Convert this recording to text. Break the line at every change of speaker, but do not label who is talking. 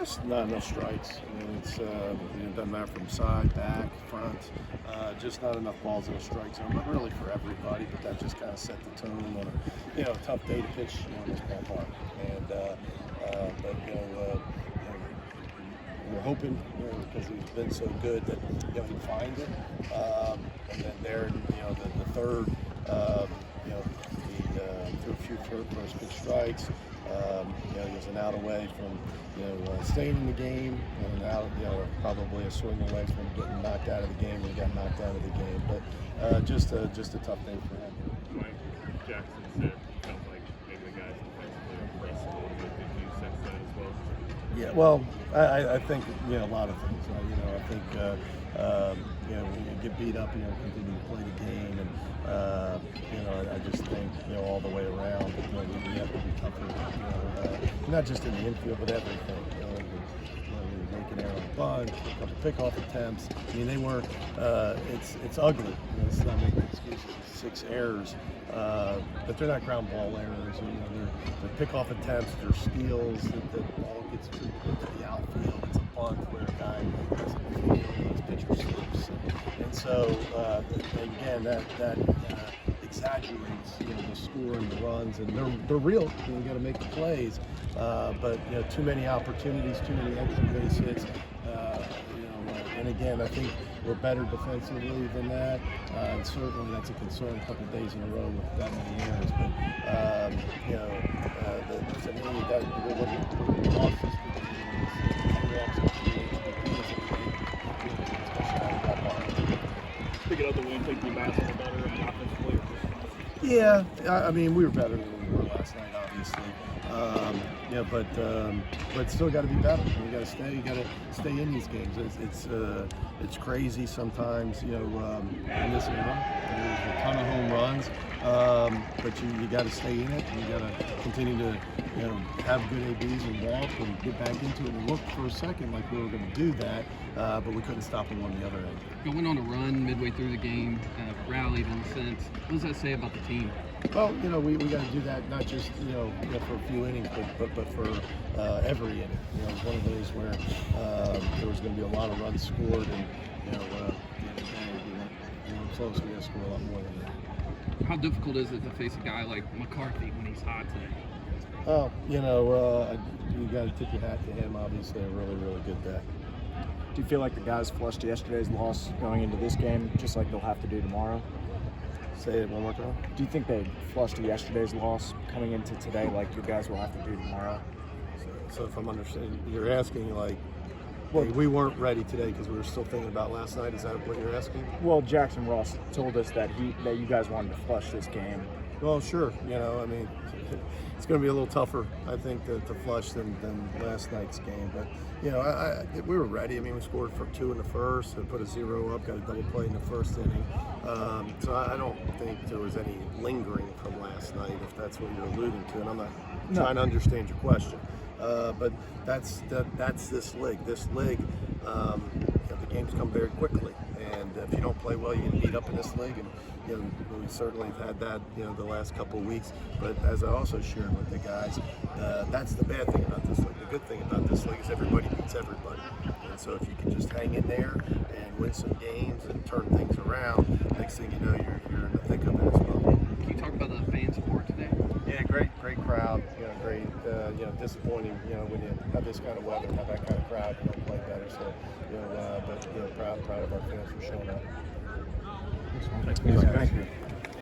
Just not enough strikes. I mean, it doesn't matter from side, back, front. Just not enough balls in a strike zone. Not really for everybody, but that just kind of set the tone on a tough day to pitch in this ballpark. And but we're hoping because he's been so good that he finds it. And then there, the third, he threw a few first pitch strikes. He was an out away from staying in the game, and out probably a swing away from getting knocked out of the game. He got knocked out of the game, but just a tough day for him.
Mike Jackson said he felt like maybe the guys defensively impressed a little bit. Did you sense that as well?
Yeah, well, I think a lot of things. I think when you get beat up, continue to play the game, and I just think all the way around, we have to be tougher. Not just in the infield, but everything. We make an error on the bunt, a couple pickoff attempts. I mean, they were. It's ugly. It's not making excuses. 6 errors, but they're not ground ball errors. They're pickoff attempts. They're steals. The ball gets to the outfield. It's a bunt where a guy doesn't feel his pitcher slips, and so again that exaggerates the score and the runs, and they're real. You got to make the plays, but too many opportunities, too many extra base hits. And again, I think we're better defensively than that, and certainly that's a concern a couple of days in a row with that many errors. But to me, that we lost this
Pick it up the win, think you guys are better and offensively.
Yeah, I mean, we were better than we were last night, obviously. But still got to be better. You got to stay. You got to stay in these games. It's crazy sometimes. In this era, there's a ton of home runs, but you got to stay in it. And you got to continue to have good ABs and walk and get back into it. And look for a second like we were going to do that, but we couldn't stop them on the other end.
You went on a run midway through the game, rallied in a sense. What does that say about the team?
Well, we got to do that not just for a few innings, but for every inning. It was one of those where there was going to be a lot of runs scored, and at the end of the day, we were close. We got to score a lot more than that.
How difficult is it to face a guy like McCarthy when he's hot today?
Oh, you got to tip your hat to him. Obviously, a really, really good day.
Do you feel like the guys flushed yesterday's loss going into this game, just like they'll have to do tomorrow?
Say it one more time.
Do you think they flushed yesterday's loss coming into today, like you guys will have to do tomorrow?
So if I'm understanding, you're asking like, well, we weren't ready today because we were still thinking about last night. Is that what you're asking?
Well, Jackson Ross told us that you guys wanted to flush this game.
Well, sure. I mean, it's going to be a little tougher, I think, to flush than last night's game. But we were ready. I mean, we scored for 2 in the first, and put a 0 up, got a double play in the first inning. So I don't think there was any lingering from last night, if that's what you're alluding to. And I'm not trying to understand your question. But that's this league. This league, the games come very quickly, and if you don't play well, you get beat up in this league. And we certainly have had that the last couple of weeks. But as I also shared with the guys, that's the bad thing about this league. The good thing about this league is everybody beats everybody. And so if you can just hang in there and win some games and turn things around, next thing you know, you're in the thick of it as well.
Can you talk about the fan support today?
Yeah, great crowd. Great. Disappointing. When you have this kind of weather, have that kind of crowd, you don't play better. So, but proud of our fans for showing up.
Thank you.